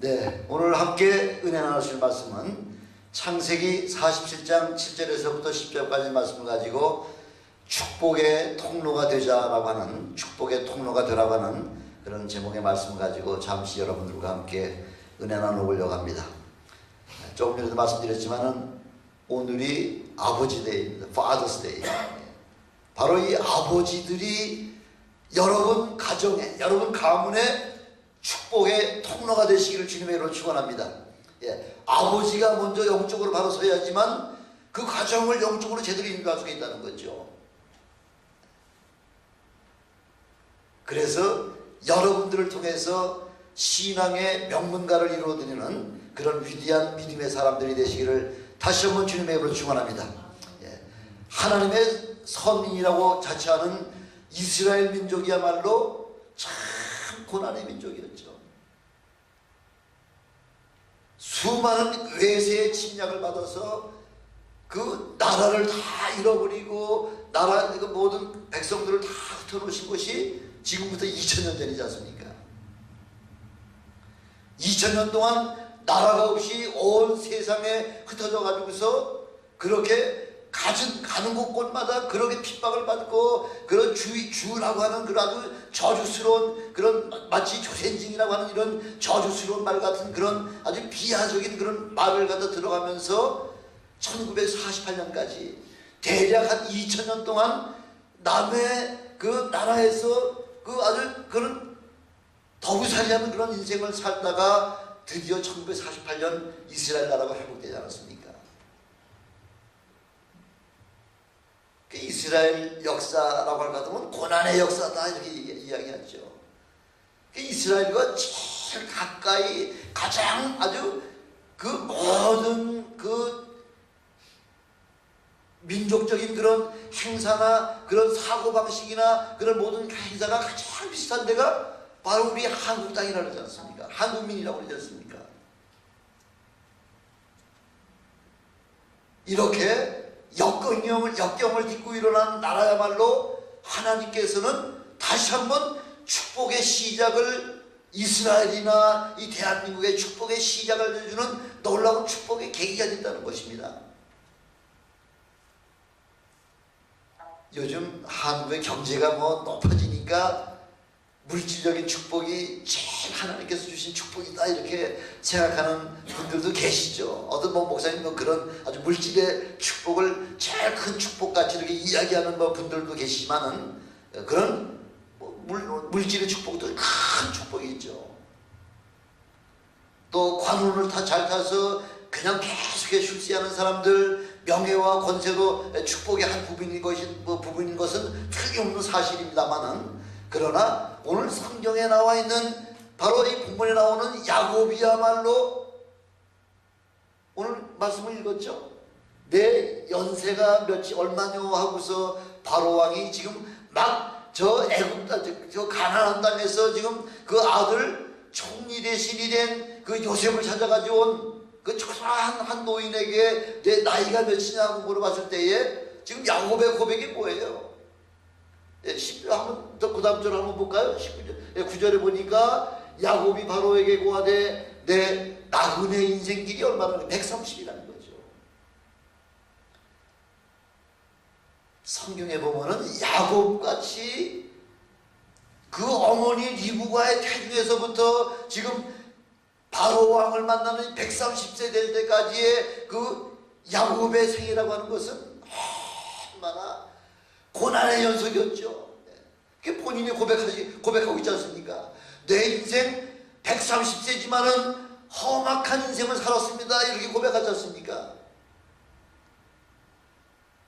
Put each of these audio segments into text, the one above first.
네, 오늘 함께 은혜 나누실 말씀은 창세기 47장 7절에서부터 10절까지 말씀을 가지고 축복의 통로가 되자라고 하는, 축복의 통로가 되라고 하는 그런 제목의 말씀을 가지고 잠시 여러분들과 함께 은혜 나눠보려고 합니다. 조금 전에도 말씀드렸지만은 오늘이 아버지 데이입니다. Father's Day. 바로 이 아버지들이 여러분 가정에, 여러분 가문에 축복의 통로가 되시기를 주님의 이름으로 축원합니다. 아버지가 먼저 영적으로 바로 서야지만 그 가정을 영적으로 제대로 인도할 수가 있다는 거죠. 그래서 여러분들을 통해서 신앙의 명문가를 이루어드리는 그런 위대한 믿음의 사람들이 되시기를 다시 한번 주님의 이름으로 축원합니다. 하나님의 선민이라고 자처하는 이스라엘 민족이야말로 참 고난의 민족이었죠. 수많은 외세의 침략을 받아서 그 나라를 다 잃어버리고 나라 모든 백성들을 다 흩어놓으신 것이 지금부터 2000년 전이지 않습니까? 2000년 동안 나라가 없이 온 세상에 흩어져 가지고서 그렇게 가는 곳곳마다 그렇게 핍박을 받고 그런 주라고 하는 그런 아주 저주스러운 그런 마치 조센징이라고 하는 이런 저주스러운 말 같은 그런 아주 비하적인 그런 말을 갖다 들어가면서 1948년까지 대략 한 2000년 동안 남의 그 나라에서 그 아주 그런 더부살이하는 그런 인생을 살다가 드디어 1948년 이스라엘 나라가 회복되지 않았습니까? 이스라엘 역사라고 할 것 같으면 고난의 역사다 이렇게 이야기하죠. 이스라엘과 제일 가까이 가장 아주 그 모든 그 민족적인 그런 행사나 그런 사고방식이나 그런 모든 행사가 가장 비슷한 데가 바로 우리 한국 땅이라고 그러지 않습니까? 한국민이라고 그러지 않습니까? 이렇게 역경을 딛고 일어난 나라야말로 하나님께서는 다시 한번 축복의 시작을 이스라엘이나 이 대한민국의 축복의 시작을 해주는 놀라운 축복의 계기가 된다는 것입니다. 요즘 한국의 경제가 높아지니까 물질적인 축복이 제일 하나님께서 주신 축복이다 이렇게 생각하는 분들도 계시죠. 어떤 목사님 그런 아주 물질의 축복을 제일 큰 축복같이 이렇게 이야기하는 분들도 계시지만은 그런 물질의 축복도 큰 축복이 있죠. 또 관운을 다 잘 타서 그냥 계속해서 출세하는 사람들, 명예와 권세도 축복의 한 부분인 것은 틀림없는 사실입니다만은, 그러나 오늘 성경에 나와 있는 바로 이 본문에 나오는 야곱이야말로 오늘 말씀을 읽었죠. 내 연세가 얼마뇨 하고서 바로 왕이 지금 막 저 가나안 땅에서 지금 그 아들 총리 대신이 된 그 요셉을 찾아가지고 온 그 초라한 한 노인에게 내 나이가 몇이냐고 물어봤을 때에 지금 야곱의 고백이 뭐예요? 10절 한번 더 그 다음 절 한번 볼까요? 19절, 9절에 보니까 야곱이 바로에게 고하되 내 나그네 인생길이 얼마나 130이라는 거죠. 성경에 보면은 야곱같이 그 어머니 리브가의 태중에서부터 지금 바로 왕을 만나는 130세 될 때까지의 그 야곱의 생이라고 하는 것은 얼마나 고난의 연속이었죠. 그게 본인이 고백하고 있지 않습니까? 내 인생 130세지만은 험악한 인생을 살았습니다. 이렇게 고백하지 않습니까?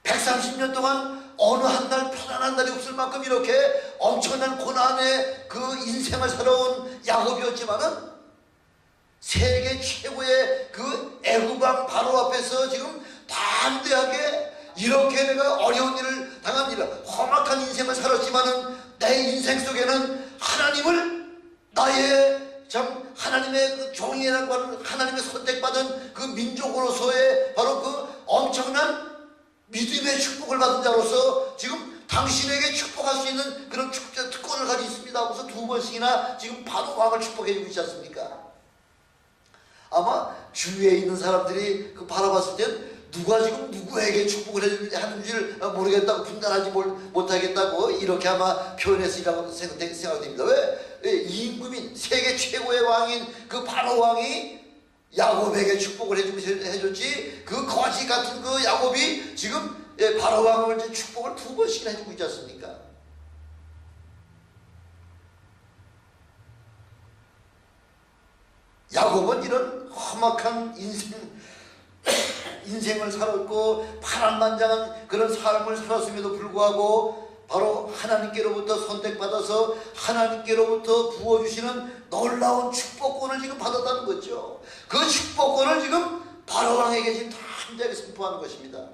130년 동안 어느 한 날 편안한 날이 없을 만큼 이렇게 엄청난 고난의 그 인생을 살아온 야곱이었지만은 세계 최고의 그 애굽 왕 바로 앞에서 지금 담대하게 이렇게 내가 어려운 일을 당합니다. 험악한 인생을 살았지만은 내 인생 속에는 하나님을 나의 참 하나님의 그 종이라고 하는 하나님의 선택받은 그 민족으로서의 바로 그 엄청난 믿음의 축복을 받은 자로서 지금 당신에게 축복할 수 있는 그런 특권을 가지고 있습니다 하고서 두 번씩이나 지금 바로 왕을 축복해 주고 있지 않습니까? 아마 주위에 있는 사람들이 그 바라봤을 땐 누가 지금 누구에게 축복을 하는지를 모르겠다고, 분간하지 못하겠다고 이렇게 아마 표현했으리라고 생각됩니다. 왜? 임금인 세계 최고의 왕인 그 바로 왕이 야곱에게 축복을 해줬지, 그 거지 같은 그 야곱이 지금 바로 왕을 축복을 2번씩이나 해주고 있지 않습니까? 야곱은 이런 험악한 인생을 살았고 파란만장한 그런 삶을 살았음에도 불구하고 바로 하나님께로부터 선택받아서 하나님께로부터 부어주시는 놀라운 축복권을 지금 받았다는 거죠. 그 축복권을 지금 바로왕에게 지금 담대하게 선포하는 것입니다.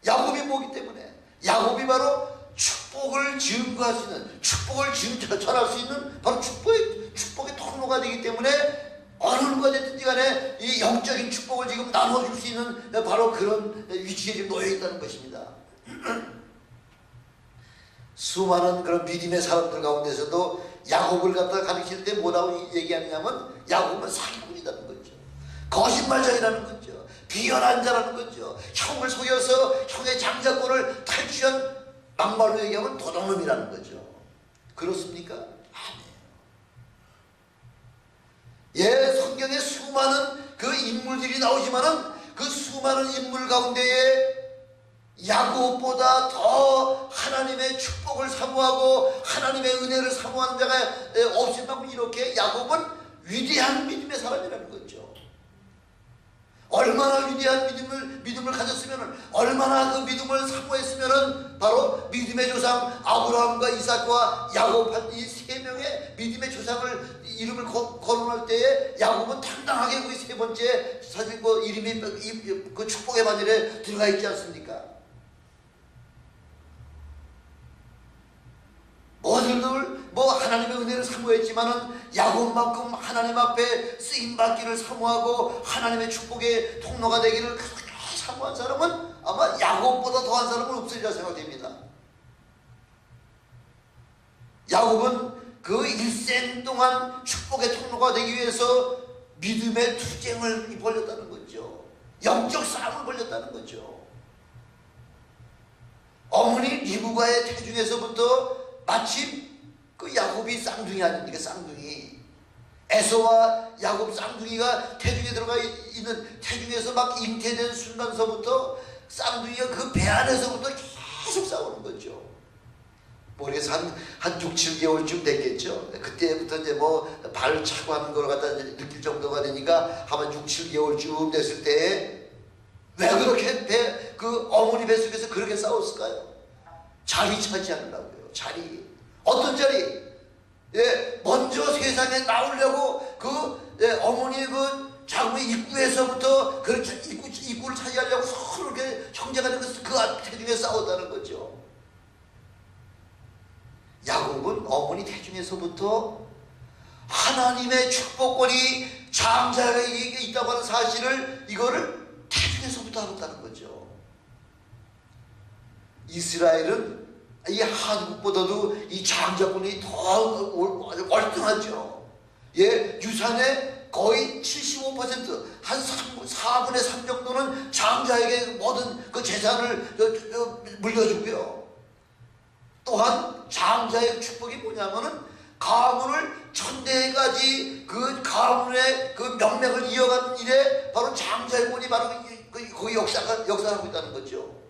야곱이 뭐기 때문에? 야곱이 바로 축복을 증거할 수 있는, 축복을 전할 수 있는 바로 축복의 통로가 되기 때문에 어느 누가 됐든지 간에 이 영적인 축복을 지금 나눠줄 수 있는 바로 그런 위치에 지금 놓여 있다는 것입니다. 수많은 그런 믿음의 사람들 가운데서도 야곱을 갖다 가르칠 때 뭐라고 얘기하냐면 야곱은 사기꾼이라는 거죠. 거짓말장이라는 거죠. 비열한 자라는 거죠. 형을 속여서 형의 장자권을 탈취한, 막말로 얘기하면 도둑놈이라는 거죠. 그렇습니까? 예, 성경에 수많은 그 인물들이 나오지만은 그 수많은 인물 가운데에 야곱보다 더 하나님의 축복을 사모하고 하나님의 은혜를 사모하는 자가 없을 만큼 이렇게 야곱은 위대한 믿음의 사람이라는 거죠. 얼마나 위대한 믿음을 가졌으면, 얼마나 그 믿음을 사모했으면 바로 믿음의 조상 아브라함과 이삭과 야곱 이 3명의 믿음의 조상을 이름을 거론할 때에 야곱은 당당하게 그 3번째 사실 그 이름이 그 축복의 바늘에 들어가 있지 않습니까? 모두들 하나님의 은혜를 사모했지만은 야곱만큼 하나님 앞에 쓰임받기를 사모하고 하나님의 축복의 통로가 되기를 그렇게 사모한 사람은 아마 야곱보다 더한 사람은 없으리라 생각됩니다. 야곱은 그 일생 동안 축복의 통로가 되기 위해서 믿음의 투쟁을 벌였다는 거죠. 영적 싸움을 벌였다는 거죠. 어머니 리브가의 태중에서부터 마침 그 야곱이 쌍둥이 아닙니까? 쌍둥이. 에서와 야곱 쌍둥이가 태중에 들어가 있는, 태중에서 막 잉태된 순간서부터 쌍둥이가 그 배 안에서부터 계속 싸우는 거죠. 모르겠어, 한 6, 7개월쯤 됐겠죠. 그때부터 이제 발 차고 하는 걸 갖다 느낄 정도가 되니까 아마 6, 7개월쯤 됐을 때 왜 그렇게 그 어머니 뱃속에서 그렇게 싸웠을까요? 자리 차지하려고요. 자리. 어떤 자리? 예, 먼저 세상에 나오려고 어머니의 그 자궁의 입구에서부터 그 입구를 차지하려고 서로 이렇게 형제가 되면서 그 태중에 싸웠다는 거죠. 야곱은 어머니 태중에서부터 하나님의 축복권이 장자에게 있다고 하는 사실을 이거를 태중에서부터 알았다는 거죠. 이스라엘은 이 한국보다도 이 장자권이 더 월등하죠. 예, 유산의 거의 75%, 한 4분의 3 정도는 장자에게 모든 그 재산을 물려주고요. 또한 장자의 축복이 뭐냐면은 가문을 천대까지 그 가문의 그 명맥을 이어가는 일에 바로 장자의 본이 바로 그 역사하고 있다는 거죠.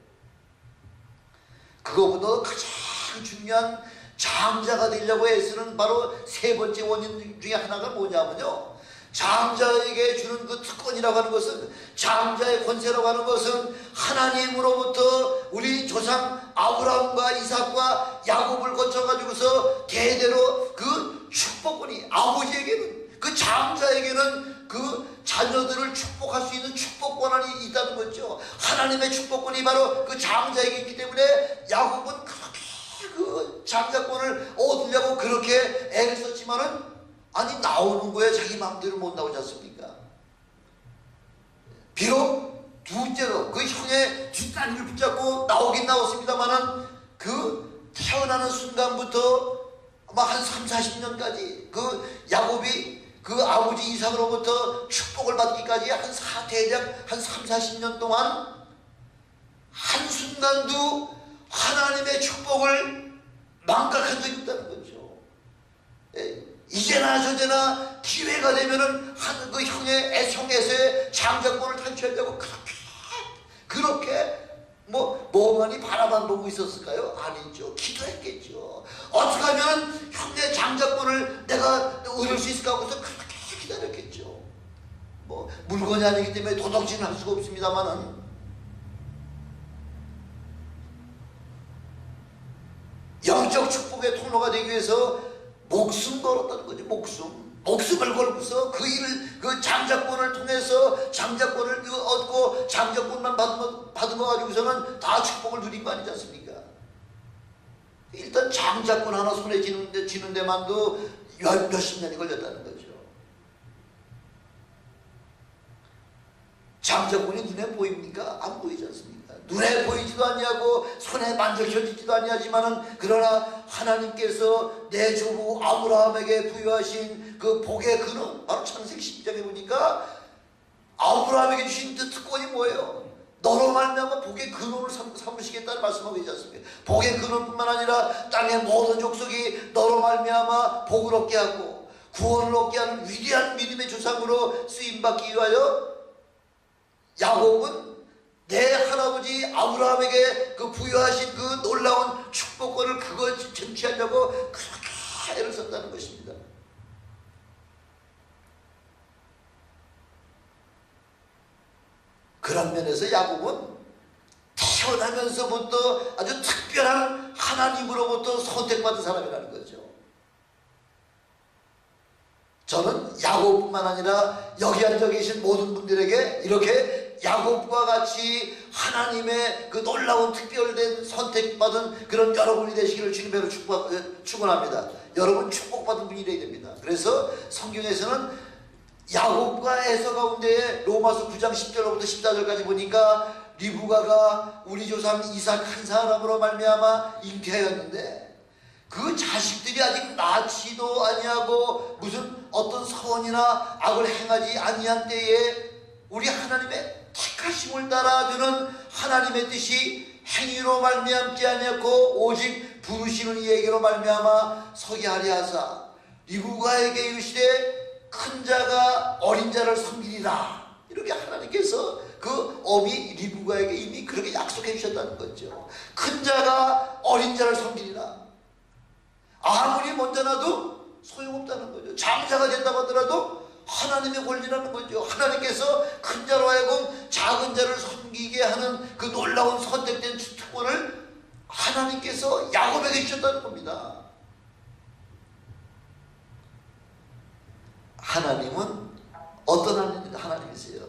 그거보다 가장 중요한 장자가 되려고 애쓰는 바로 3번째 원인 중에 하나가 뭐냐면요, 장자에게 주는 그 특권이라고 하는 것은, 장자의 권세라고 하는 것은 하나님으로부터 우리 조상 아브라함과 이삭과 야곱을 거쳐가지고서 대대로 그 축복권이 아버지에게는, 그 장자에게는 그 자녀들을 축복할 수 있는 축복권이 있다는 거죠. 하나님의 축복권이 바로 그 장자에게 있기 때문에 야곱은 그렇게 그 장자권을 얻으려고 그렇게 애를 썼지만은, 아니 나오는 거에 자기 마음대로 못 나오지 않습니까? 비록 둘째로 그 형의 뒷다리를 붙잡고 나오긴 나왔습니다만은 그 태어나는 순간부터 아마 한 30, 40년까지 그 야곱이 그 아버지 이삭으로부터 축복을 받기까지 대략 한 3, 40년 동안 한순간도 하나님의 축복을 망각한 적이 있다는 거죠. 이제나 저제나 기회가 되면은 그 형의 에서의 장자권을 탈취하려고 그렇게 멍하니 바라만 보고 있었을까요? 아니죠. 기도했겠죠. 어떻게 하면 형의 장자권을 내가 얻을 수 있을까 하고서 그렇게 기다렸겠죠. 물건이 아니기 때문에 도덕질은 할 수가 없습니다만은 영적 축복의 통로가 되기 위해서 목숨 걸었다는 거죠. 목숨을 걸고서 그 장자권을 통해서 장자권을 얻고 장자권만 받은 거 가지고서는 다 축복을 누린 거 아니지 않습니까? 일단 장자권 하나 손에 쥐는 데만도 몇십 년이 걸렸다는 거죠. 장자권이 눈에 보입니까? 안 보이지 않습니까? 눈에 보이지도 아니하고 손에 만져져지지도 아니하지만은 그러나 하나님께서 내 조부 아브라함에게 부여하신 그 복의 근원, 바로 창세기 12장에 보니까 아브라함에게 주신 특권이 뭐예요? 너로 말미암아 복의 근원을 삼으시겠다는 말씀하고 있지 않습니까? 복의 근원뿐만 아니라 땅의 모든 족속이 너로 말미암아 복을 얻게 하고 구원을 얻게 하는 위대한 믿음의 조상으로 쓰임받기 위하여 야곱은 내 할아버지 아브라함에게 그 부여하신 그 놀라운 축복권을 그걸 쟁취하려고 그렇게 애를 썼다는 것입니다. 그런 면에서 야곱은 태어나면서부터 아주 특별한 하나님으로부터 선택받은 사람이라는 거죠. 저는 야곱뿐만 아니라 여기 앉아 계신 모든 분들에게 이렇게 야곱과 같이 하나님의 그 놀라운 특별된 선택받은 그런 여러분이 되시기를 주님으로 축원합니다. 여러분 축복받은 분이 되어야 됩니다. 그래서 성경에서는 야곱과 에서 가운데에 로마서 9장 10절부터 14절까지 보니까 리브가가 우리 조상 이삭 한 사람으로 말미암아 잉태하였는데 그 자식들이 아직 낳지도 아니하고 무슨 어떤 선이나 악을 행하지 아니한 때에 우리 하나님의 택하심을 따라주는 하나님의 뜻이 행위로 말미암지 아니하고 오직 부르시는 이에게로 말미암아 서게 하려 하사 리브가에게 이르시되 큰 자가 어린 자를 섬기리라. 이렇게 하나님께서 그 어미 리브가에게 이미 그렇게 약속해 주셨다는 거죠. 큰 자가 어린 자를 섬기리라. 아무리 먼저 나도 소용없다는 거죠. 장자가 된다고 하더라도 하나님의 권리라는 거죠. 하나님께서 큰 자로 하여금 작은 자를 섬기게 하는 그 놀라운 선택된 특권을 하나님께서 야곱에게 주셨다는 겁니다. 하나님은 어떤 하나님이세요?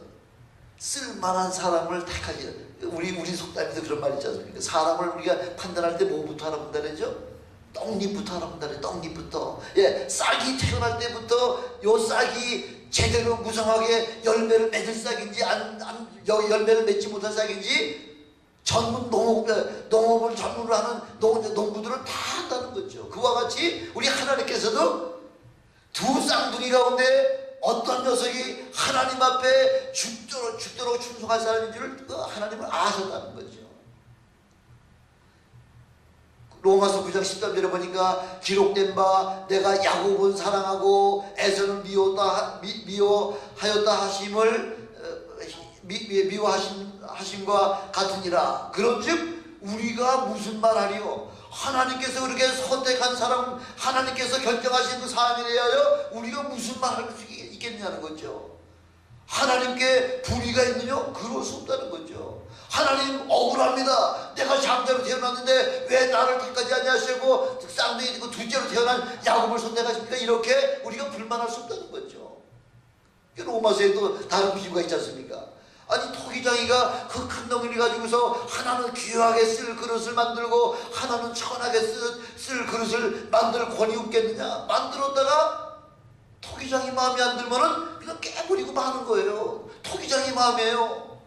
쓸만한 사람을 택하지. 우리 속담에도 그런 말 있지 않습니까? 사람을 우리가 판단할 때 뭐부터 알아본다 그러죠? 떡잎부터 알아본다 그래요. 떡잎부터. 예, 싹이 태어날 때부터 요 싹이 제대로 무성하게 열매를 맺을 싹인지 열매를 맺지 못할 싹인지 전문 농업을 전문으로 하는 농부들은 다 한다는 거죠. 그와 같이 우리 하나님께서도 두 쌍둥이 가운데 어떤 녀석이 하나님 앞에 죽도록 충성할 사람인 줄 하나님을 아셨다는 거죠. 로마서 9장 13절에 보니까 기록된 바 내가 야곱은 사랑하고 에서는 미워하였다 하심을 미워하심과 같으니라. 그런즉 우리가 무슨 말하리요? 하나님께서 그렇게 선택한 사람, 하나님께서 결정하신 그 사람에 대하여 우리가 무슨 말할 수 있겠냐는 거죠. 하나님께 불의가 있느냐? 그럴 수 없다는 거죠. 하나님 억울합니다. 내가 장자로 태어났는데 왜 나를 택하지 아니하시고 쌍둥이 둘째로 태어난 야곱을 선택하십니까? 이렇게 우리가 불만할 수 없다는 거죠. 로마서에도 다른 비유가 있지 않습니까? 아니 토기장이가 그 큰 덩이를 가지고서 하나는 귀하게 쓸 그릇을 만들고 하나는 천하게 쓸 그릇을 만들 권이 없겠느냐? 만들었다가 토기장이 마음에 안 들면은 그냥 깨버리고 마는 거예요. 토기장이 마음이에요.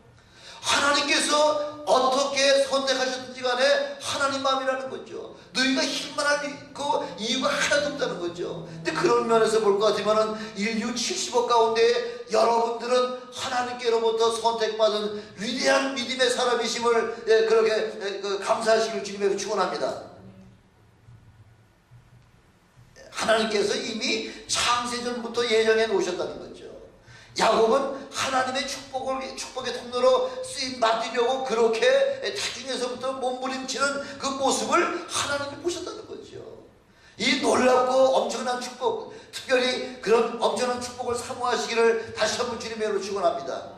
하나님께서 어떻게 선택하셨든지 간에 하나님 마음이라는 거죠. 너희가 힘만 할 불안할 그 이유가 하나도 없다는 거죠. 근데 그런 면에서 볼 것 같으면은 인류 70억 가운데 여러분들은 하나님께로부터 선택받은 위대한 믿음의 사람이심을 그렇게 감사하시길 주님에게 축원합니다. 하나님께서 이미 창세전부터 예정해 놓으셨다는 거죠. 야곱은 하나님의 축복의 통로로 쓰임 받으려고 그렇게 태중에서부터 몸부림치는 그 모습을 하나님이 보셨다는 거죠. 이 놀랍고 엄청난 축복, 특별히 그런 엄청난 축복을 사모하시기를 다시 한번 주님으로 축원합니다.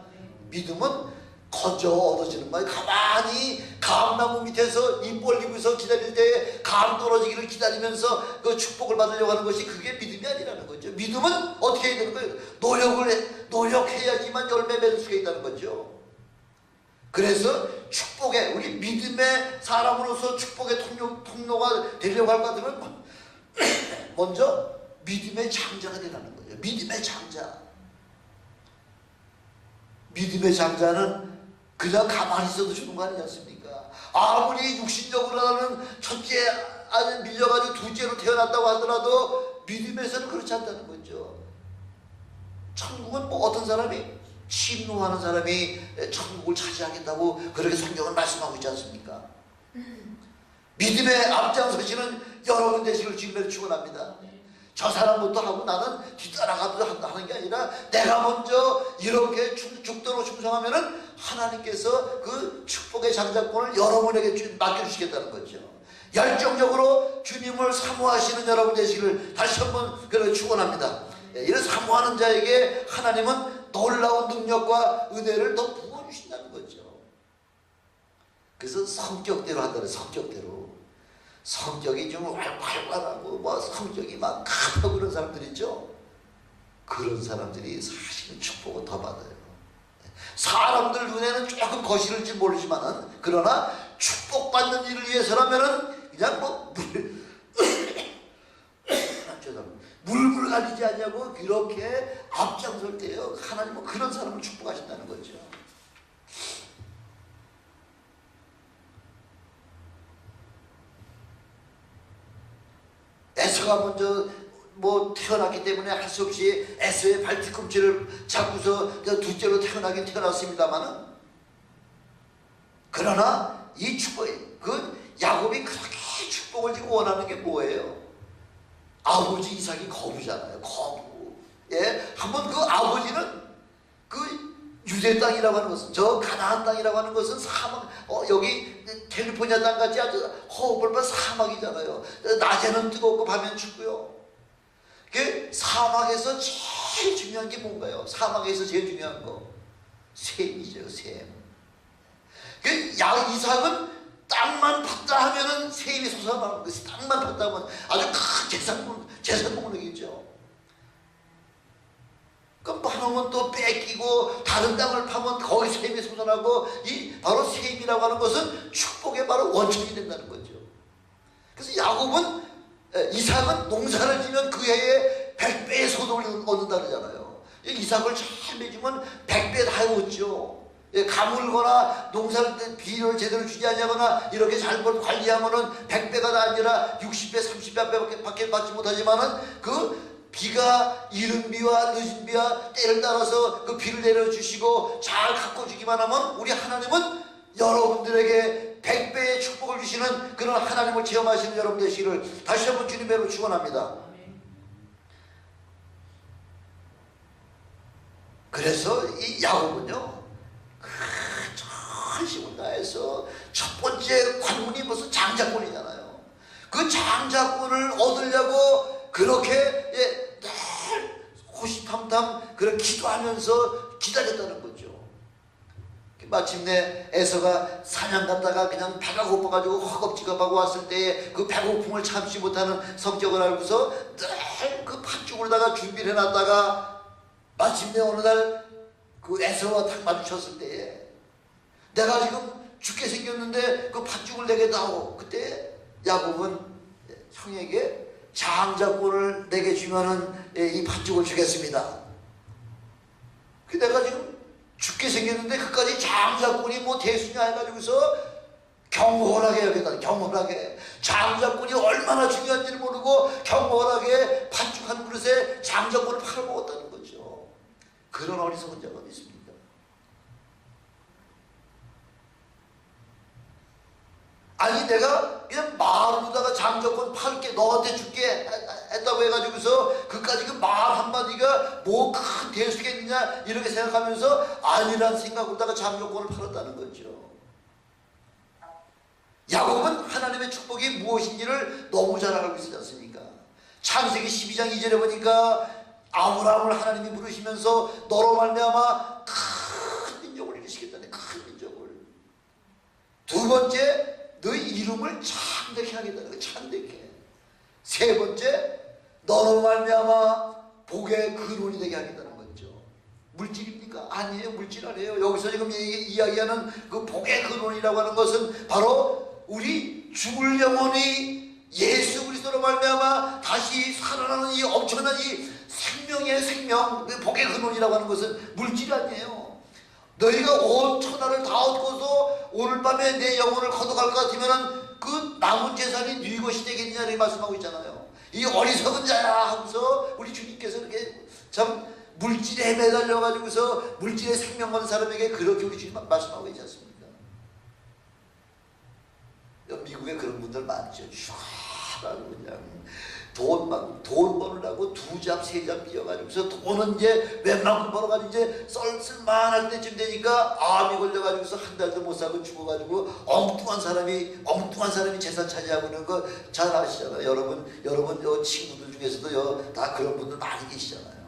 믿음은 거저 얻어지는 거예요. 가만히 감나무 밑에서 입 벌리면서 기다릴 때 감 떨어지기를 기다리면서 그 축복을 받으려고 하는 것이 그게 믿음이 아니라는 거죠. 믿음은 어떻게 해야 되는 거예요? 노력해야지만 열매 맺을 수가 있다는 거죠. 그래서 축복의, 우리 믿음의 사람으로서 축복의 통로가 되려고 할 것 같으면 먼저 믿음의 장자가 되라는 거예요. 믿음의 장자. 믿음의 장자는 그냥 가만히 있어도 주는 거 아니지 않습니까? 아무리 육신적으로는 첫째 아들 밀려가지고 둘째로 태어났다고 하더라도 믿음에서는 그렇지 않다는 거죠. 천국은 뭐 어떤 사람이 침노하는 사람이 천국을 차지하겠다고 그렇게 성경은 말씀하고 있지 않습니까? 믿음의 앞장서시는 여러분 되시길 주님을 축원합니다. 저 사람부터 하고 나는 뒤따라가도 하는 게 아니라 내가 먼저 이렇게 죽도록 충성하면은 하나님께서 그 축복의 장자권을 여러분에게 맡겨주시겠다는 거죠. 열정적으로 주님을 사모하시는 여러분 되시기를 다시 한번 축원합니다. 이런 사모하는 자에게 하나님은 놀라운 능력과 은혜를 더 부어주신다는 거죠. 그래서 성격대로 한다는 성격대로. 성격이 좀 활발하고 뭐 성격이 막 급하고 그런 사람들 있죠. 그런 사람들이 사실은 축복을 더 받아요. 사람들 눈에는 조금 거칠을지 모르지만은 그러나 축복받는 일을 위해서라면은 그냥 뭐 물불 가리지 않냐고 그렇게 앞장설 때요. 하나님은 그런 사람을 축복하신다는 거죠. 에서가 먼저 뭐 태어났기 때문에 할 수 없이 에서의 발뒤꿈치를 잡고서 둘째로 태어나긴 태어났습니다만은 그러나 이 축복, 그 야곱이 그렇게 축복을 지금 원하는 게 뭐예요? 아버지 이삭이 거부잖아요. 거부. 예, 한번 그 아버지는 그 유대 땅이라고 하는 것은, 저 가나안 땅이라고 하는 것은 사막, 여기 캘리포니아 땅같이 아주 허벌판 사막이잖아요. 낮에는 뜨겁고 밤에는 춥고요. 그 사막에서 제일 중요한 게 뭔가요? 사막에서 제일 중요한 거 샘이죠. 샘. 그 이삭은 땅만 팠다 하면은 샘이 솟아나는 것이, 땅만 팠다 하면 아주 큰 재산목록이죠. 그럼 파놓으면 또 뺏기고 다른 땅을 파면 거기 샘이 솟아나고, 이 바로 샘이라고 하는 것은 축복의 바로 원천이 된다는 거죠. 그래서 이삭은 농사를 지면 그 해에 100배의 소득을 얻는다 그러잖아요. 이삭을 잘 맺으면 100배 다 얻죠. 가물거나 농사를 비료를 제대로 주지 않냐거나 이렇게 잘 관리하면은 100배가 아니라 60배, 30배밖에 받지 못하지만은 그 비가 이른 비와 늦은 비와 때를 따라서 그 비를 내려주시고 잘 가꿔주기만 하면 우리 하나님은 여러분들에게 100배의 축복을 주시는 그런 하나님을 체험하시는 여러분 되시기를 다시 한번 주님으로 축원합니다. 그래서 이 야곱은요 전심을 다해서 첫 번째 관문이 무슨 장자권이잖아요. 그 장자권을 얻으려고 그렇게 늘 호시탐탐 그런 기도하면서 기다렸다는 거죠. 마침내 에서가 사냥 갔다가 그냥 배가 고파가지고 허겁지겁하고 왔을 때에 그 배고픔을 참지 못하는 성격을 알고서 늘 그 팥죽을다가 준비를 해놨다가 마침내 어느 날 그 에서와 딱 마주쳤을 때에 내가 지금 죽게 생겼는데 그 팥죽을 내게 다오. 그때 야곱은 형에게 장자권을 내게 주면은 이 팥죽을 주겠습니다. 그 내가 지금 죽게 생겼는데 그까지 장자권이 뭐 대수냐 해가지고서 경홀하게 여겼다. 경홀하게. 장자권이 얼마나 중요한 평범하게 반죽한 그릇에 장정권을 팔아먹었다는 거죠. 그런 어리석은 자가 어디 있습니까? 아니 내가 그냥 말로다가 장정권 팔게 너한테 줄게 했다고 해가지고서 그까지 그 말 한마디가 뭐 큰 대수겠느냐 이렇게 생각하면서 아니란 생각으로다가 장정권을 팔았다는 거죠. 야곱은 하나님의 축복이 무엇인지를 너무 잘 알고 있지 않습니까? 창세기 12장 2절에 보니까 아브라함을 하나님이 부르시면서 너로 말미암아 큰 민족을 이루시겠다네. 큰 민족을. 두 번째 너희 이름을 창대케 하겠다는 거예요. 창대케. 세 번째 너로 말미암아 복의 근원이 되게 하겠다는 거죠. 물질입니까? 아니에요. 물질 아니에요. 여기서 지금 이야기하는 그 복의 근원이라고 하는 것은 바로 우리 죽을 영혼이 예수 그리스도로 말미암아 다시 살아나는 이 엄청난 이 생명의 생명, 그 복의 근원이라고 하는 것은 물질 아니에요. 너희가 온 천하를 다 얻고서 오늘 밤에 내 영혼을 거둬갈 것 같으면 그 남은 재산이 네 것이 되겠느냐 이렇게 말씀하고 있잖아요. 이 어리석은 자야 하면서 우리 주님께서 이렇게 참 물질에 매달려 가지고서 물질에 생명 거는 사람에게 그렇게 우리 주님 말씀하고 있지 않습니까? 미국에 그런 분들 많죠. 슈하라고 그냥 돈 벌으려고 두 잡, 세 잡 뛰어가지고서 돈은 이제 웬만큼 벌어가지고 이제 쓸만할 때쯤 되니까 암이 걸려가지고서 한 달도 못 살고 죽어가지고 엉뚱한 사람이 재산 차지하고 있는 거 잘 아시잖아요. 여러분 친구들 중에서도 다 그런 분들 많이 계시잖아요.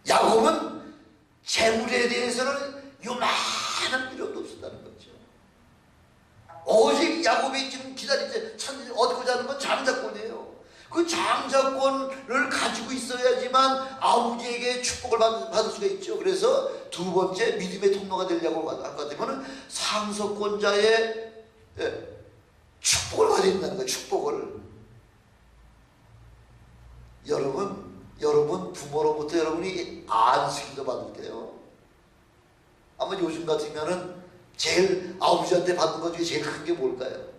야곱은 재물에 대해서는 요만한 필요도 없었다는 거죠. 오직 야곱이 지금 기다리지 얻고자 하는 건 장자권이에요. 그 장자권을 가지고 있어야지만 아버지에게 축복을 받을 수가 있죠. 그래서 두 번째 믿음의 통로가 되려고 할 것 같으면 상속권자의 축복을 받아야 된다는 거예요. 축복을. 여러분 부모로부터 여러분이 안수기도 받을 때요. 아마 요즘 같으면은 제일 아버지한테 받는 것 중에 제일 큰 게 뭘까요?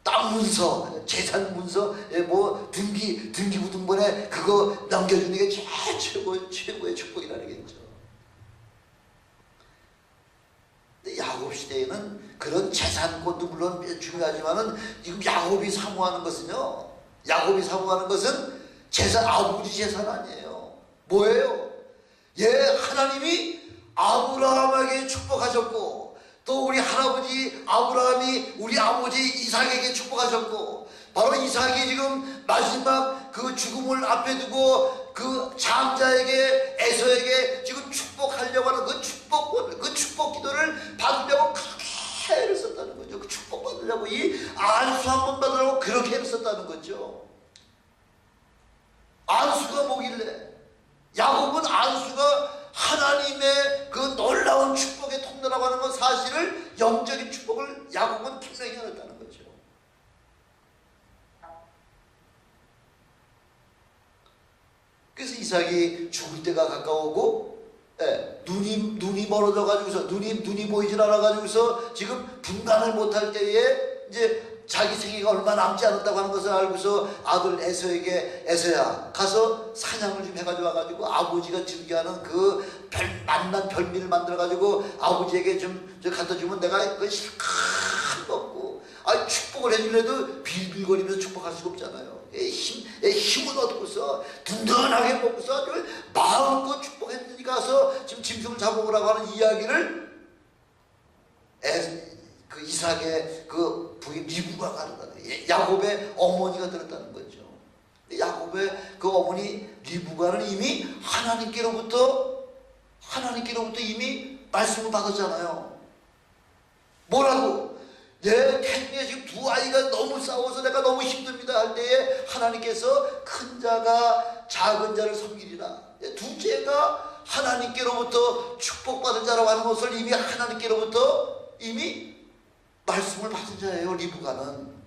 땅 문서, 재산 문서, 뭐 등기부등본에 그거 남겨주는 게 최고의 축복이라는 거죠. 근데 야곱 시대에는 그런 재산권도 물론 중요하지만은 지금 야곱이 사모하는 것은요. 야곱이 사모하는 것은 아버지 재산 아니에요. 뭐예요? 하나님이 아브라함에게 축복하셨고 또 우리 할아버지 아브라함이 우리 아버지 이삭에게 축복하셨고 바로 이삭이 지금 마지막 그 죽음을 앞에 두고 그 장자에게 에서에게 지금 축복하려고 하는 그 축복권을 그 축복 기도를 받으려고 그렇게 애를 썼다는 거죠. 그 축복 받으려고 이 안수 한 번 받으려고 그렇게 애를 썼다는 거죠. 안수가 뭐길래? 야곱은 안수가 하나님의 그 놀라운 축복의 통로라고 하는 건 사실을 영적인 축복을 야곱은 분명히 알았다는 거죠. 그래서 이삭이 죽을 때가 가까우고 눈이 멀어져 가지고서 눈이 보이질 않아 가지고서 지금 분간을 못할 때에 이제 자기 생애가 얼마 남지 않았다고 하는 것을 알고서 아들 에서에게 에서야 가서 사냥을 좀 해가지고 와가지고 아버지가 즐겨하는 그 만난 별미를 만들어가지고 아버지에게 좀 갖다 주면 내가 그걸 실컷 먹고 축복을 해줄래도 빌빌거리면서 축복할 수가 없잖아요. 힘을 얻고서 든든하게 먹고서 아주 마음껏 축복했으니까 가서 지금 짐승을 잡아오라고 하는 이야기를 그 이삭의 그 부인 리브가 가르다는 거예요. 야곱의 어머니가 들었다는 거죠. 야곱의 그 어머니 리브가는 이미 하나님께로부터 이미 말씀을 받았잖아요. 뭐라고? 내 태중에 지금 두 아이가 너무 싸워서 내가 너무 힘듭니다 할 때에 하나님께서 큰 자가 작은 자를 섬기리라. 둘째가 하나님께로부터 축복받은 자라고 하는 것을 이미 하나님께로부터 이미 말씀을 받은 자예요. 리브가는.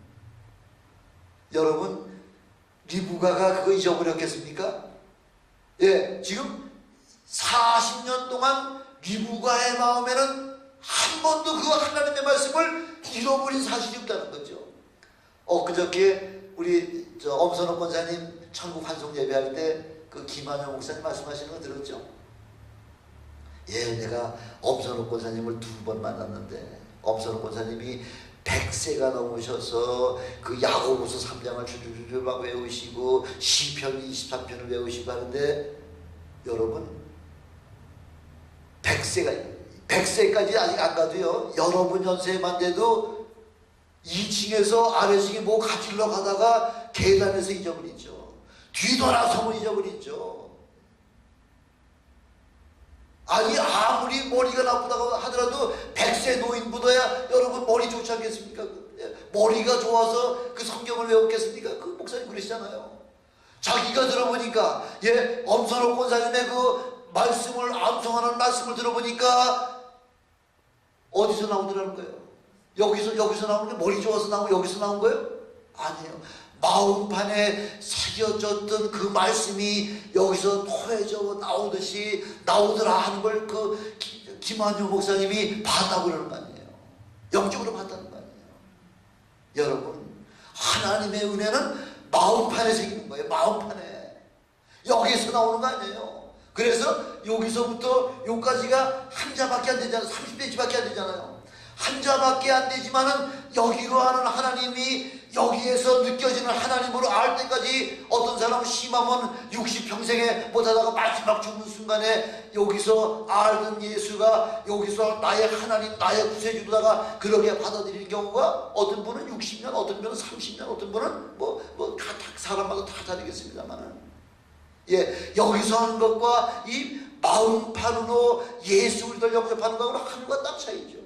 여러분 리브가가 그거 잊어버렸겠습니까? 지금 40년 동안 리브가의 마음에는 한 번도 그 하나님의 말씀이 잃어버린 사실이 없다는 거죠. 그저께 우리 엄선호 권사님 천국 환송 예배할 때 그 김한영 목사님 말씀하시는 거 들었죠? 예, 내가 엄선호 권사님을 2번 만났는데 엄선호 권사님이 100세가 넘으셔서 그 야고보서 3장을 줄줄줄 막 외우시고 시편 23편을 외우시고 하는데 여러분 100세까지 아직 안 가도요, 여러분 연세만 돼도 2층에서 아래층에 뭐 가지러 가다가 계단에서 잊어버리죠. 뒤돌아서면 잊어버리죠. 아니 아무리 머리가 나쁘다고 하더라도 100세 노인보다야 여러분 머리 좋지 않겠습니까? 머리가 좋아서 그 성경을 외웠겠습니까? 그 목사님 그러시잖아요. 자기가 들어보니까 엄선호 권사님의 그 말씀을 암송하는 말씀을 들어보니까 어디서 나오더라는 거예요? 여기서 나오는 게 머리 좋아서 나오고 여기서 나온 거예요? 아니에요. 마음판에 새겨졌던 그 말씀이 여기서 토해져 나오듯이 나오더라 하는 걸 그 김한효 목사님이 봤다고 그러는 거 아니에요. 영적으로 봤다는 거 아니에요. 여러분, 하나님의 은혜는 마음판에 새기는 거예요. 마음판에. 여기서 나오는 거 아니에요. 그래서 여기서부터 여기까지가 한 자밖에 안 되잖아요. 30cm밖에 안 되잖아요. 한 자밖에 안 되지만은 여기로 하는 하나님이 여기에서 느껴지는 하나님으로 알 때까지 어떤 사람은 심하면 60평생에 못하다가 마지막 죽는 순간에 여기서 알던 예수가 여기서 나의 하나님, 나의 구세주다가 그렇게 받아들이는 경우가 어떤 분은 60년, 어떤 분은 30년, 어떤 분은 다 사람마다 다 다르겠습니다만은 여기서 하는 것과 이 마음판으로 예수 우리들 영접하는 것하고 하늘과 땅 차이죠.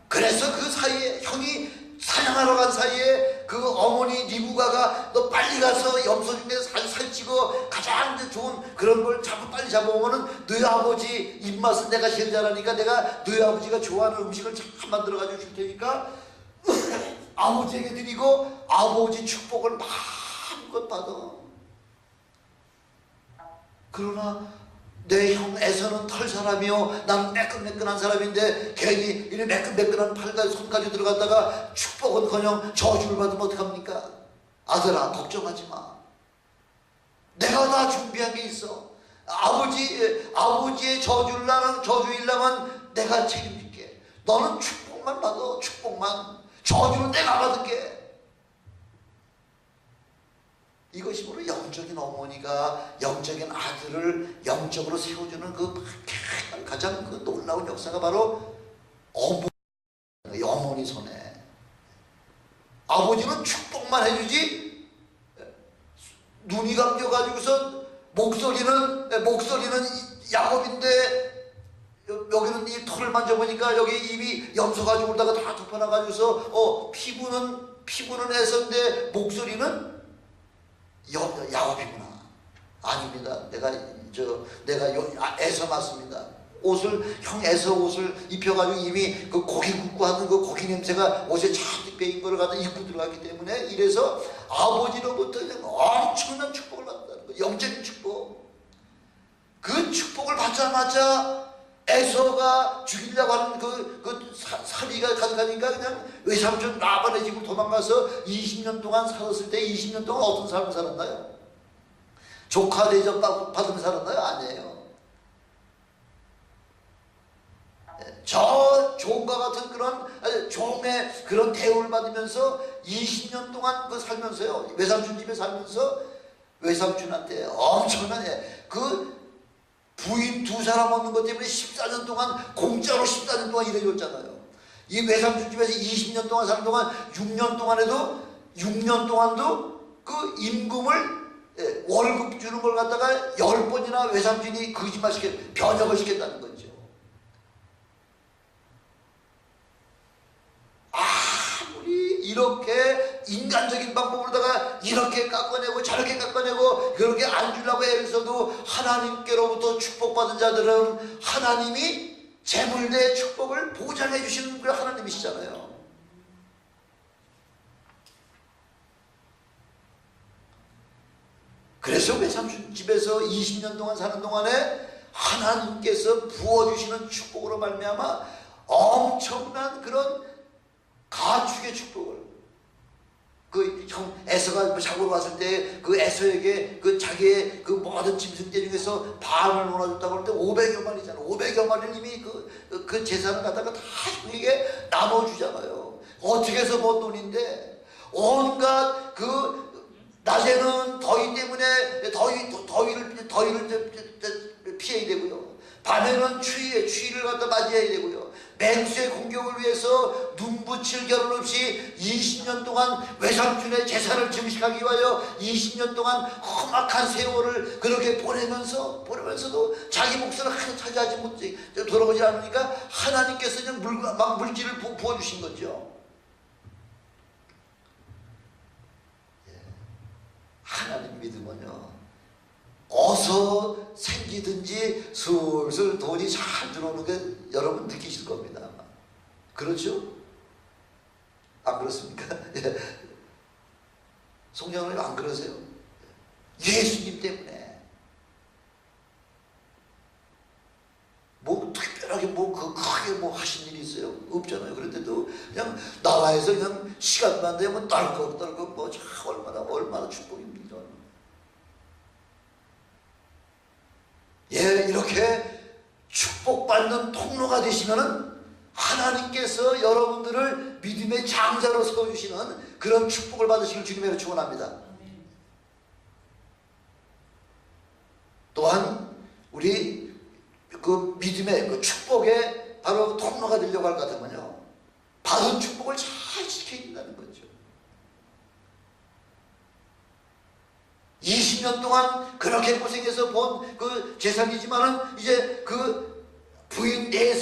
그래서 그 사이에 형이 사냥하러 간 사이에 그 어머니 리브가가 너 빨리 가서 염소 중에서 살찌고 가장 좋은 그런 걸 빨리 잡아오면은 너희 아버지 입맛은 내가 제일 잘하니까 내가 너희 아버지가 좋아하는 음식을 잘 만들어 가지고 줄 테니까 아버지에게 드리고 아버지 축복을 마음껏 받아. 그러나 내 형 에서는 털 사람이요 나는 매끈매끈한 사람인데 괜히 이렇게 매끈매끈한 팔과 손까지 들어갔다가 축복은커녕 저주를 받으면 어떡합니까? 아들아 걱정하지 마. 내가 다 준비한 게 있어. 아버지의 저주를 나는 저주일라면 내가 책임질게. 너는 축복만 받아. 축복만. 저주는 내가 받을게. 이것이 바로 영적인 어머니가 영적인 아들을 영적으로 세워주는 그 가장 그 놀라운 역사가 바로 어머니 손에. 아버지는 축복만 해주지 눈이 감겨가지고서 목소리는 야곱인데 여기는 이 털을 만져보니까 여기 입이 염소가 죽을다가 다 덮어놔가지고서 피부는 에서인데 목소리는 야곱이구나. 아닙니다. 내가 에서 맞습니다. 형 에서 옷을 입혀가지고 이미 그 고기 굽고 하는 그 고기 냄새가 옷에 잔뜩 배인 거를 갖다 입고 들어갔기 때문에 이래서 아버지로부터 엄청난 축복을 받는다는 거예요. 영적인 축복. 그 축복을 받자마자 에서가 죽이려고 하는 그 사리가 가득하니까 그냥 외삼촌 라반의 집으로 도망가서 20년 동안 살았을 때 20년 동안 어떤 삶을 살았나요? 조카 대접 받으며 살았나요? 아니에요. 저 종과 같은 그런 종의 그런 대우를 받으면서 20년 동안 살면서요. 외삼촌 집에 살면서 외삼촌한테 엄청난 그 부인 2사람 얻는 것 때문에 14년 동안 공짜로 14년 동안 일해줬잖아요. 이 외삼촌 집에서 20년 동안 사는 동안 6년 동안도 그 임금을 월급 주는 걸 갖다가 10번이나 외삼촌이 변역을 시켰다는 거죠. 아무리 이렇게 인간적인 방법으로다가 이렇게 깎아내고 저렇게 깎아내고 그렇게 안 주려고 애를 써도 하나님께로부터 축복받은 자들은 하나님이 재물대 축복을 보장해 주시는 그 하나님이시잖아요. 그래서 외삼촌 집에서 20년 동안 사는 동안에 하나님께서 부어주시는 축복으로 말미암아 엄청난 그런 가축의 축복을, 그 형 에서가 자고로 왔을 때 그 에서에게 그 자기의 그 모든 짐승들 중에서 반을 나눠줬다고 하는데 500여 마리잖아. 500여 마리를 이미 그 재산을 갖다가 다 형에게 나눠주잖아요. 어떻게 해서 번 돈인데 온갖 낮에는 더위 때문에 더위를 피해야 되고요. 밤에는 추위를 갖다 맞이해야 되고요. 맹수의 공격을 위해서 눈붙일 겨를 없이 20년 동안 외삼촌의 재산을 증식하기 위하여 20년 동안 험악한 세월을 그렇게 보내면서도 자기 몫을 하나 차지하지 못해 돌아오지 않으니까 하나님께서 그냥 막 물질을 부어주신 거죠. 하나님 믿으면요, 어서 생기든지 슬슬 돈이 잘 들어오는 게 여러분 느끼실 겁니다. 아마. 그렇죠? 안 그렇습니까? 송장님 안 그러세요? 예수님 때문에 뭐 특별하게 크게 하신 일이 있어요? 없잖아요. 그런데도 그냥 나라에서 그냥 시간만 되면 떨컥 얼마나 축복입니다. 예, 이렇게 축복받는 통로가 되시면은 하나님께서 여러분들을 믿음의 장자로 세워주시는 그런 축복을 받으시길 주님으로 축원합니다. 또한 우리 그 믿음의 그 축복의 바로 통로가 되려고 할 것 같으면요, 받은 축복을 잘 지켜야 된다는 거죠. 20년 동안 그렇게 고생해서 본 그 재산이지만은 이제 그 부인 내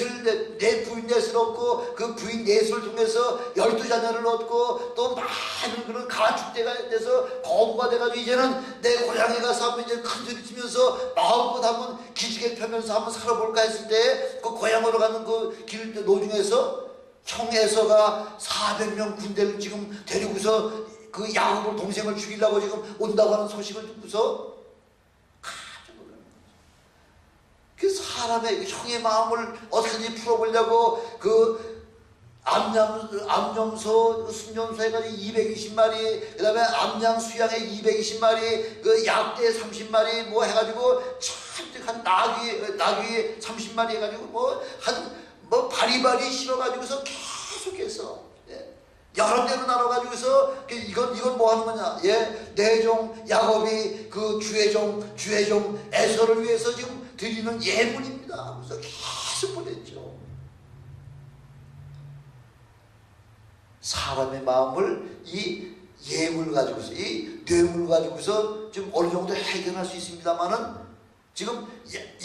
부인 넷을 얻고 그 부인 넷을 통해서 12자녀를 얻고 또 많은 그런 가축대가 돼서 거부가 돼가지고 이제는 내 고향에 가서 한번 이제 큰소리 치면서 마음껏 한번 기지개 펴면서 한번 살아볼까 했을 때 그 고향으로 가는 그 길 노중에서 형 에서가 400명 군대를 지금 데리고서 그 야곱을 동생을 죽이려고 지금 온다고 하는 소식을 듣고서 가지고 그러는 거죠. 그 사람의 형의 마음을 어떻게든지 풀어보려고 그 암염소, 순염소 해가지고 220마리, 그 다음에 암양 수양에 220마리, 그 약대 30마리 뭐 해가지고 잔뜩 한 나귀 30마리 해가지고 바리바리 실어가지고서 계속해서 여러 대로 나눠가지고서 이건 뭐 하는 거냐? 예, 내 종 야곱이 그 주의 종 에서를 위해서 지금 드리는 예물입니다. 그래서 계속 보냈죠. 사람의 마음을 이 예물 가지고서, 이 뇌물 가지고서 좀 어느 정도 해결할 수 있습니다만은 지금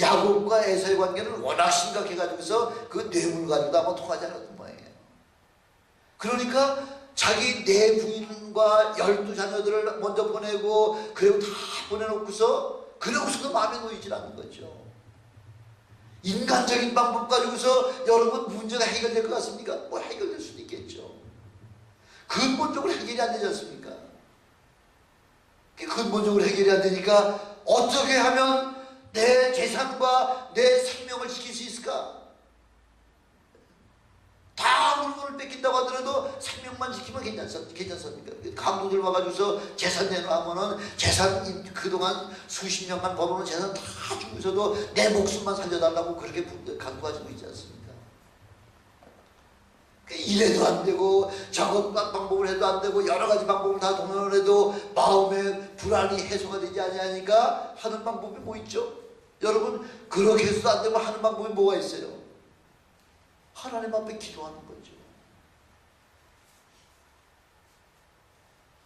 야곱과 에서의 관계는 워낙 심각해가지고서 그 뇌물 가지고도 아마 통하지 않았던 모양이에요. 그러니까 자기 네 부인과 12자녀들을 먼저 보내고 그리고 다 보내놓고서도 마음에 놓이질 않는 거죠. 인간적인 방법 가지고서 여러분 문제가 해결될 것 같습니까? 뭐 해결될 수도 있겠죠. 근본적으로 해결이 안 되지 않습니까? 근본적으로 해결이 안 되니까 어떻게 하면 내 재산과 내 생명을 지킬 수 있을까? 다 물건을 뺏긴다고 하더라도 생명만 지키면 괜찮습니까? 강도들 와가지고서 재산 내놓으면은 재산 그동안 수십 년간 벌어놓은 재산 다 주면서도 내 목숨만 살려달라고 그렇게 간구하고 있지 않습니까? 이래도 안 되고 저것 방법을 해도 안 되고 여러 가지 방법을 다 동원을 해도 마음의 불안이 해소가 되지 않으니까 하는 방법이 뭐 있죠? 여러분, 그렇게 해서도 안 되고 하는 방법이 뭐가 있어요? 하나님 앞에 기도하는 거죠.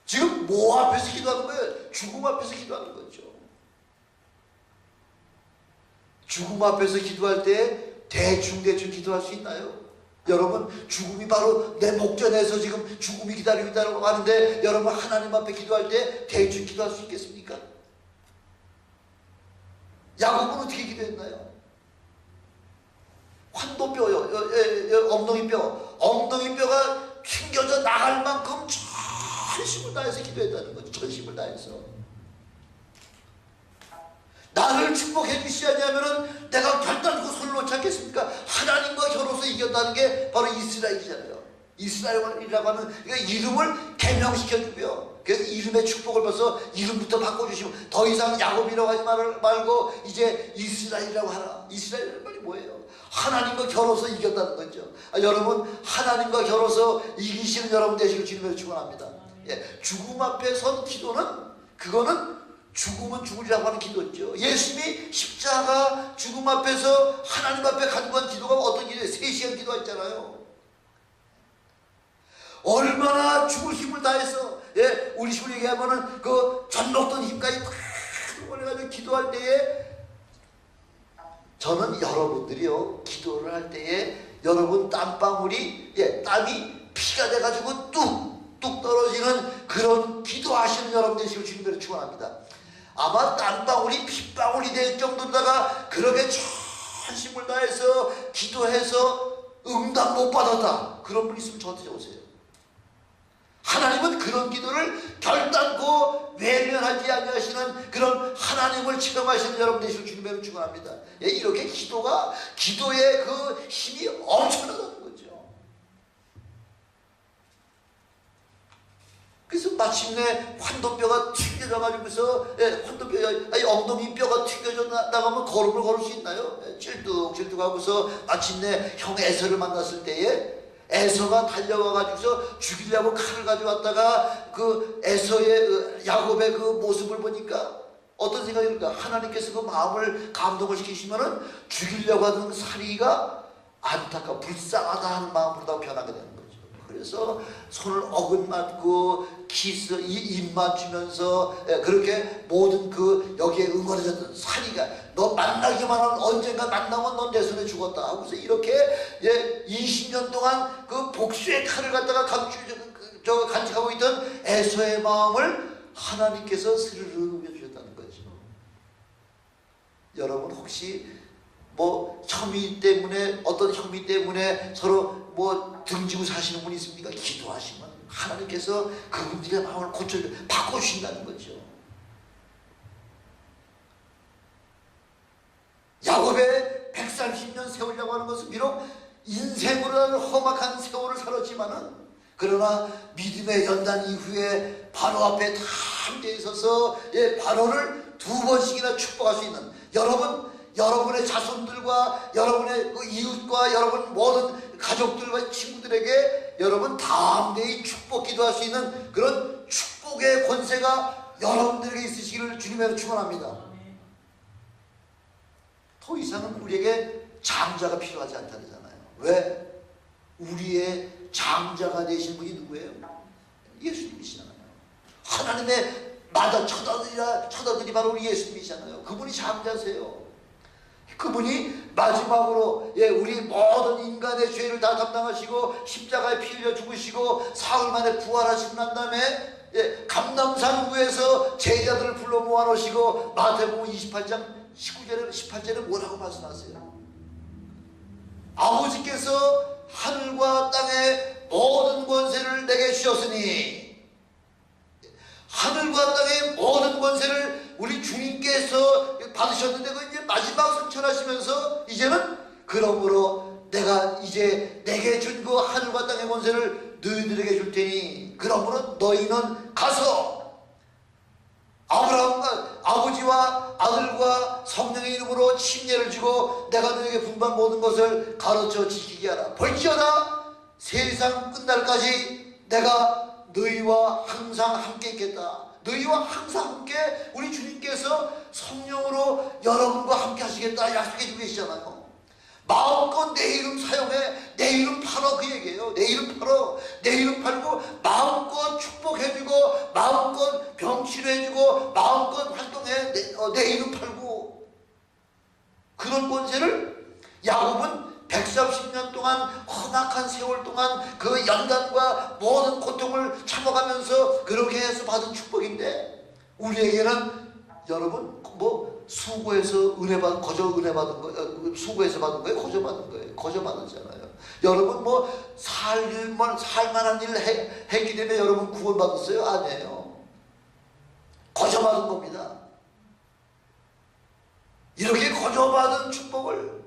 지금 뭐 앞에서 기도하는 거예요? 죽음 앞에서 기도하는 거죠. 죽음 앞에서 기도할 때 대충 기도할 수 있나요? 여러분, 죽음이 바로 내 목전에서 지금 죽음이 기다리고 있다고 하는데 여러분 하나님 앞에 기도할 때 대충 기도할 수 있겠습니까? 야곱은 어떻게 기도했나요? 환도뼈요, 엉덩이뼈가 튕겨져 나갈 만큼 전심을 다해서 기도했다는 거죠. 전심을 다해서. 너희를 축복해 주시지 않냐면은 내가 결단코 손을 놓지 않겠습니까? 하나님과 겨루어서 이겼다는 게 바로 이스라엘이잖아요. 이스라엘이라고 하는 이름을 개명시켜주고요. 그래서 이름의 축복을 벌써 이름부터 바꿔주시고 더 이상 야곱이라고 하지 말고 이제 이스라엘이라고 하라. 이스라엘이라는 말이 뭐예요? 하나님과 겨뤄서 이겼다는 거죠. 여러분 하나님과 겨뤄서 이기시는 여러분 되시길 주님으로 축원합니다. 예, 죽음 앞에 선 기도는 그거는 죽으면 죽으리라고 하는 기도죠. 예수님이 십자가 죽음 앞에서 하나님 앞에 간구한 기도가 어떤 기도예요? 3시간 기도했잖아요. 얼마나 죽을 힘을 다해서 예, 우리 식으로 얘기하면은 그 젖먹던 힘까지 다 올려가지고 기도할 때에 저는 여러분들이요 기도를 할 때에 여러분 땀방울이 예, 땀이 피가 돼가지고 뚝뚝 떨어지는 그런 기도하시는 여러분 되시길 주님으로 축원합니다. 아마 땀방울이 핏방울이 될 정도로다가 그렇게 전심을 다해서 기도해서 응답 못 받았다 그런 분 있으면 저한테 오세요. 하나님은 그런 기도를 결단코 외면하지 아니하시는 그런 하나님을 체험하시는 여러분 되시길 주님으로 축원합니다. 예, 이렇게 기도의 그 힘이 엄청나다는 거죠. 그래서 마침내 환도뼈가 튕겨져 가지고서 예, 엉덩이 뼈가 튕겨져 나가면 걸음을 걸을 수 있나요? 예, 찔뚝찔뚝 하고서 마침내 형 에서를 만났을 때에 에서가 달려와 가지고서 죽이려고 칼을 가져왔다가 그 에서의 야곱의 그 모습을 보니까 어떤 생각이 듭니까? 하나님께서 그 마음을 감동을 시키시면은 죽이려고 하던 그 사리가 안타깝고 불쌍하다 하는 마음으로 변하게 되는 거죠. 그래서 손을 어긋맞고 키스 입 맞추면서 그렇게 모든 그 여기에 응어려졌던 사리가 너 만나기만 하면 언젠가 만나면 넌 내 손에 죽었다 하고서 이렇게 20년 동안 그 복수의 칼을 갖다가 간직하고 있던 에서의 마음을 하나님께서 스르르 녹여주셨다는 거죠. 여러분 혹시 뭐 어떤 혐의 때문에 서로 뭐 등지고 사시는 분이 있습니까? 기도하시면 하나님께서 그분들의 마음을 바꿔주신다는 거죠. 야곱의 130년 세월이라고 하는 것은 비록 인생으로는 험악한 세월을 살았지만은 그러나 믿음의 연단 이후에 바로 앞에 다 함께 있어서 바로를 2번씩이나 축복할 수 있는 여러분의 자손들과 여러분의 그 이웃과 여러분 모든 가족들과 친구들에게 여러분 담대히 축복 기도할 수 있는 그런 축복의 권세가 여러분들에게 있으시기를 주님으로 축원합니다. 더 이상은 우리에게 장자가 필요하지 않다잖아요. 왜? 우리의 장자가 되신 분이 누구예요? 예수님이시잖아요. 하나님의 처자들이 바로 우리 예수님이시잖아요. 그분이 장자세요. 그분이 마지막으로 우리 모든 인간의 죄를 다 담당하시고 십자가에 피 흘려 죽으시고 사흘 만에 부활하시고 난 다음에 감람산 위에서 제자들을 불러 모아놓으시고 마태복음 28장 19절에 18절에 뭐라고 말씀하세요? 아버지께서 하늘과 땅의 모든 권세를 내게 주셨으니 하늘과 땅의 모든 권세를 우리 주님께서 받으셨는데 그 이제 마지막 승천하시면서 이제는 그러므로 내가 이제 내게 준 그 하늘과 땅의 권세를 너희들에게 줄 테니 그러므로 너희는 가서 아브라함과 아버지와 아들과 성령의 이름으로 침례를 주고 내가 너에게 분반 모든 것을 가르쳐 지키게 하라. 볼지어다 세상 끝날까지 내가 너희와 항상 함께 있겠다. 너희와 항상 함께 우리 주님께서 성령으로 여러분과 함께 하시겠다 약속해 주고 계시잖아요. 마음껏 내 이름 사용해 내 이름 팔어 그 얘기예요. 내 이름 팔어 내 이름 팔고 마음껏 축복해주고 마음껏 병치료해주고 마음껏 활동해 내 이름 팔고 그런 권세를 야곱은 130년 동안 험악한 세월 동안 그 연단과 모든 고통을 참아가면서 그렇게 해서 받은 축복인데 우리에게는 여러분 뭐 수고해서 거저 은혜 받은 거예요? 수고해서 받은 거예요? 거저 받은 거예요? 거저 받았잖아요. 여러분 뭐 살만한 일을 했기 때문에 여러분 구원 받았어요? 아니에요. 거저 받은 겁니다. 이렇게 거저받은 축복을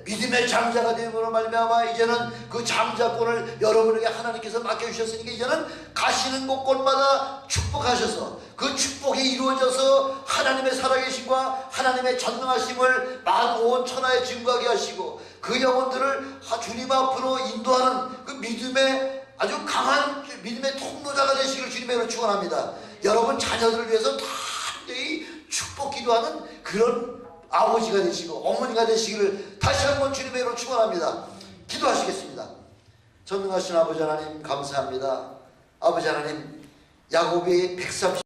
믿음의 장자가 되므로 말미암아 이제는 그 장자권을 여러분에게 하나님께서 맡겨주셨으니까 이제는 가시는 곳곳마다 축복하셔서 그 축복이 이루어져서 하나님의 살아계심과 하나님의 전능하심을 온 천하에 증거하게 하시고 그 영혼들을 주님 앞으로 인도하는 그 믿음의 아주 강한 믿음의 통로자가 되시길 주님으로 축원합니다. 여러분 자녀들을 위해서 담대히 축복 기도하는 그런 아버지가 되시고 어머니가 되시기를 다시 한번 주님의 이름으로 축원합니다. 기도하시겠습니다. 전능하신 아버지 하나님 감사합니다. 아버지 하나님 야곱이 130